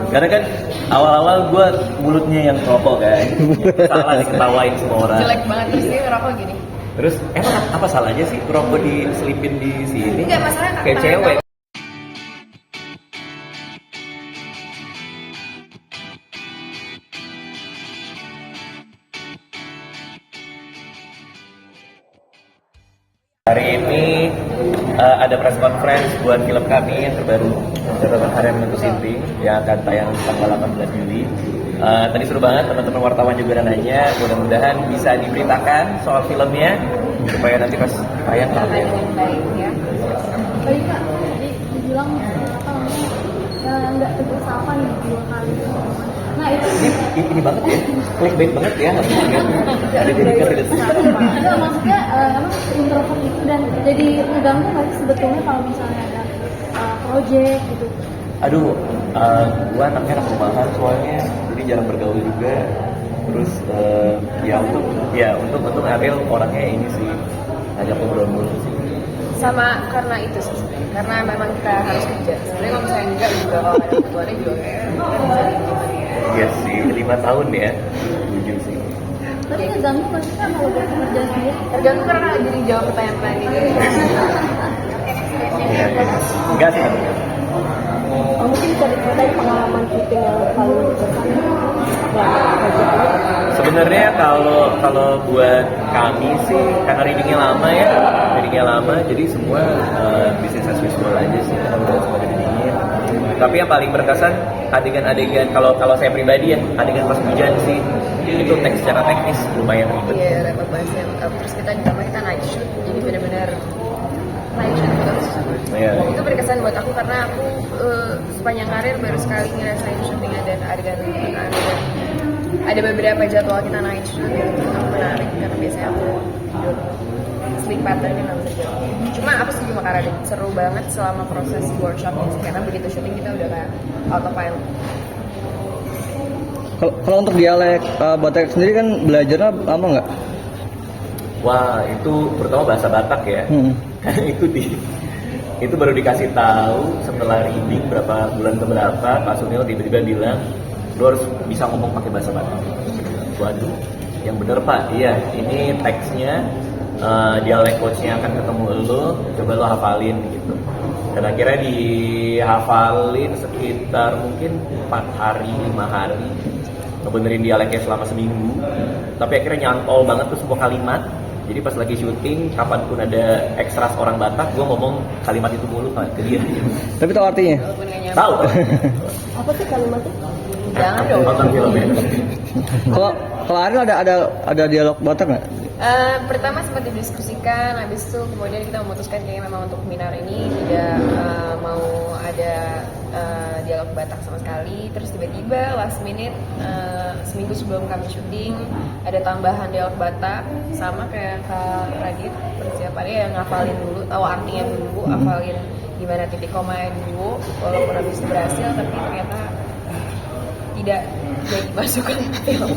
Karena kan awal-awal gue mulutnya yang rokok kan, salah diketawain semua orang. Jelek banget terus dia ngerokok gini. Terus emang apa salahnya sih rokok diselipin di sini? Enggak, masalahnya Kayak cewek. Hari ini ada press conference buat film kami yang terbaru, Catatan Harian Menentu Sinting, yang akan tayang tanggal 18 Juli. Tadi seru banget, teman-teman wartawan juga nanya, mudah-mudahan bisa diberitakan soal filmnya supaya nanti pas tayang Ada yang baik ya. Tadi Kak, tadi dibilang apa namanya nggak tegur sapa nih 2 kali. Nah itu ini banget ya, clickbait banget ya, harusnya ada jadi Enggak, maksudnya emang introvert itu dan jadi ngeganggu nggak sih sebetulnya kalau misalnya ada project gitu. Aduh, gua anaknya anak rumahan soalnya, jadi jarang bergaul juga. Terus untuk Ariel orangnya ini sih ngajak ngobrol mulu sih. Sama karena itu sih, karena memang kita harus kerja. Sebenarnya kalau misalnya enggak juga kalau ada ketuanya juga kayak Iya sih, 5 tahun ya, setuju sih. Tapi ngeganggu nggak sih Kak kalau buat kerja sendiri? tergantung karena jadi jawab pertanyaan-pertanyaan gitu. Iya. Enggak sih, Mungkin bisa diceritain pengalaman syuting yang paling berkesan sebenarnya kalau buat kami sih karena readingnya lama jadi semua bisnis as usual aja sih, alhamdulillah semua readingnya. Tapi yang paling berkesan adegan-adegan kalau saya pribadi ya, adegan pas hujan sih itu secara teknis lumayan ribet. Iya, repot banget sih. Terus kita ditambah kita night shoot, jadi benar-benar night shoot terus. Iya. Itu berkesan buat aku karena aku sepanjang karir baru sekali ngerasain syuting dan adegan ada beberapa jadwal kita night shoot yang cukup menarik karena biasanya aku tidur sleep patternnya nggak bisa jalan. Cuma aku setuju sama Kak, seru banget selama proses workshopnya sih, karena begitu syuting kita udah kayak autopilot. Kalau untuk dialek Batak sendiri kan belajarnya lama nggak? Wah, itu terutama bahasa Batak ya. Itu baru dikasih tahu setelah reading berapa bulan keberapa, Pak Sunil tiba-tiba bilang lu harus bisa ngomong pakai bahasa Batak. Waduh, yang bener Pak, iya ini teksnya dialek coachnya akan ketemu lu, coba lu hafalin gitu. Dan akhirnya dihafalin sekitar mungkin 4 hari, 5 hari, ngebenerin dialeknya selama seminggu. Tapi akhirnya nyantol banget tuh semua kalimat. Jadi pas lagi syuting, kapanpun ada ekstras orang Batak, gue ngomong kalimat itu mulu ke dia. Tapi tahu artinya? Walaupun nggak nyampe. Tahu kan? Apa sih kalimatnya? Jangan dong. Nonton filmnya. Kalau Ariel ada dialog Batak nggak? Pertama sempat didiskusikan, habis itu kemudian kita memutuskan kayaknya memang untuk Minar ini tidak mau ada dialog Batak sama sekali. Terus tiba-tiba last minute seminggu sebelum kami syuting ada tambahan dialog Batak, sama kayak Kak Radit persiapannya yang ngafalin dulu, tahu artinya dulu, hafalin gimana titik komanya dulu, walaupun habis itu berhasil tapi ternyata tidak jadi masukan film.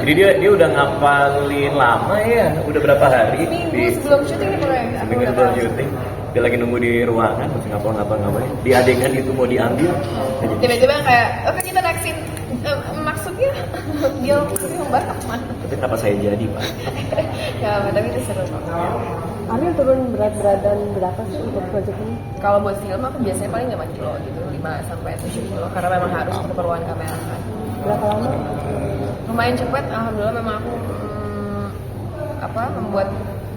Jadi dia udah ngapalin lama ya, udah berapa hari? Seminggu sebelum syuting nih pokoknya. Seminggu sebelum syuting, dia lagi nunggu di ruangan, masih ngapal-ngapain. Di adegan itu mau diambil. Tiba-tiba kayak, oke kita next scene. Maksudnya dia yang Batak mana? Tapi kenapa saya jadi Pak? Ya, tapi itu seru kok. Ariel turun berat badan berapa sih untuk project ini? Kalau buat film aku biasanya paling 5 kilo gitu, 5-7 kilo karena memang harus untuk keperluan kamera kan. Berapa lama? Lumayan cepat, alhamdulillah memang aku membuat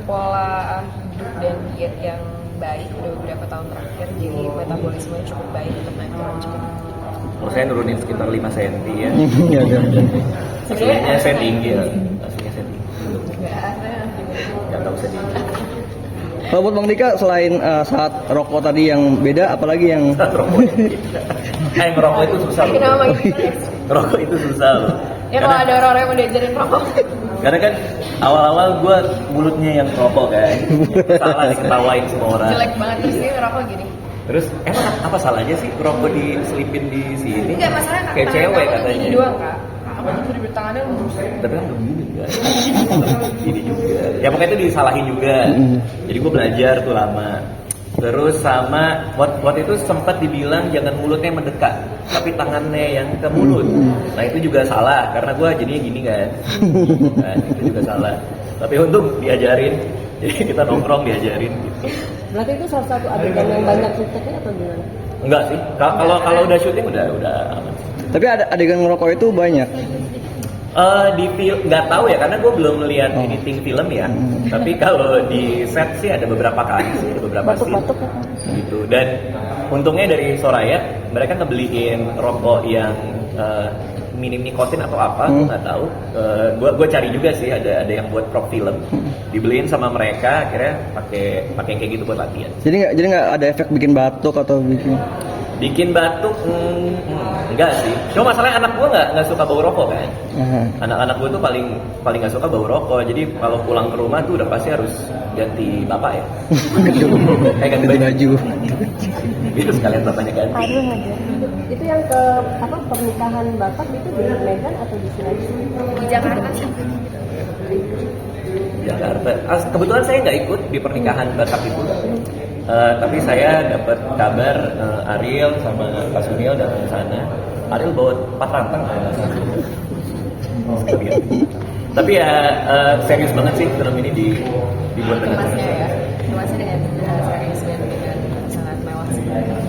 pola hidup dan diet yang baik udah beberapa tahun terakhir, jadi metabolismenya cukup baik untuk naik turun cepat. Kalau saya nurunin sekitar 5 cm ya. Iya. Aslinya saya tinggi ya. Aslinya saya tinggi. Gak tahu saya tinggi. Kalau buat Bang Dika selain saat rokok tadi yang beda, apalagi yang Rokok. Ngerokok itu susah loh. Kenapa gitu? Rokok itu susah loh. Ya kalau ada orang-orang yang mau diajarin rokok. Karena kan awal-awal gue mulutnya yang rokok kan, salah diketawain semua orang. Jelek banget terus dia ngerokok gini. Terus emang apa salahnya sih rokok diselipin di sini? Enggak, masalahnya kayak tangan cewek kamu katanya. Gini doang Kak. Apa tuh di tangannya lurus. Tapi kan belum gini kan. Gini juga. Ya pokoknya itu disalahin juga. Jadi gue belajar tuh lama. Terus sama waktu itu sempat dibilang jangan mulutnya mendekat, tapi tangannya yang ke mulut. Nah itu juga salah karena gue jadinya gini kan. Nah, itu juga salah. Tapi untung diajarin, jadi kita nongkrong diajarin gitu. Berarti itu salah satu adegan yang banyak syutingnya atau gimana? Enggak sih, kalau udah syuting udah aman. Tapi ada adegan ngerokok itu banyak. Di film nggak tahu ya karena gue belum melihat editing film ya. Tapi kalau di set sih ada beberapa kali sih, ada beberapa scene gitu. Dan untungnya dari Soraya mereka ngebeliin rokok yang minim nikotin atau apa, gue nggak tahu. Gue cari juga sih ada yang buat prop film, dibeliin sama mereka, akhirnya pakai kayak gitu buat latihan. Jadi nggak ada efek bikin batuk atau Bikin batuk enggak sih. Cuma masalahnya anak gue nggak suka bau rokok kan. Anak-anak gue tuh paling nggak suka bau rokok. Jadi kalau pulang ke rumah tuh udah pasti harus ganti bapak ya. Kayak ganti baju. Biar sekalian bapaknya ganti. Itu yang ke pernikahan Batak itu di Medan atau di Sulawesi? Di Jakarta sih. Jakarta. Kebetulan saya nggak ikut di pernikahan Batak itu. Tapi saya dapat kabar Ariel sama Pak Sunil datang ke sana. Ariel bawa 4 rantang. Tapi ya serius banget sih film ini dibuat dengan Kemasnya dengan serius dan dengan sangat mewah sih.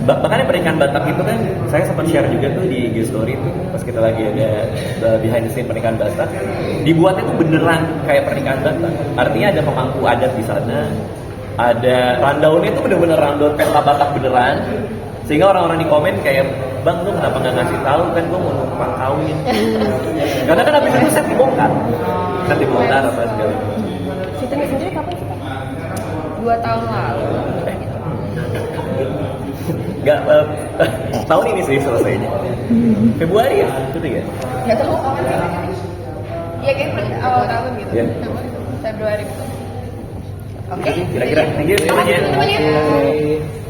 Bahkan pernikahan Batak itu kan saya sempat share juga tuh di IG story tuh pas kita lagi ada behind the scene pernikahan Batak. Dibuatnya tuh beneran kayak pernikahan Batak. Artinya ada pemangku adat di sana. Ada rundownnya itu bener-bener rundown pesta Batak beneran, sehingga orang-orang di komen kayak, bang lu kenapa nggak ngasih tahu kan gue mau numpang kawin. Karena kan abis itu set dibongkar apa segala. Syutingnya sendiri kapan sih? 2 tahun lalu. Nggak tahun ini sih selesainya. Februari ya syuting ya. Nggak tahu kapan sih. Iya kayak awal tahun gitu. Iya. Februari gitu. Oke. Kira-kira, thank you semuanya. Terima kasih semuanya.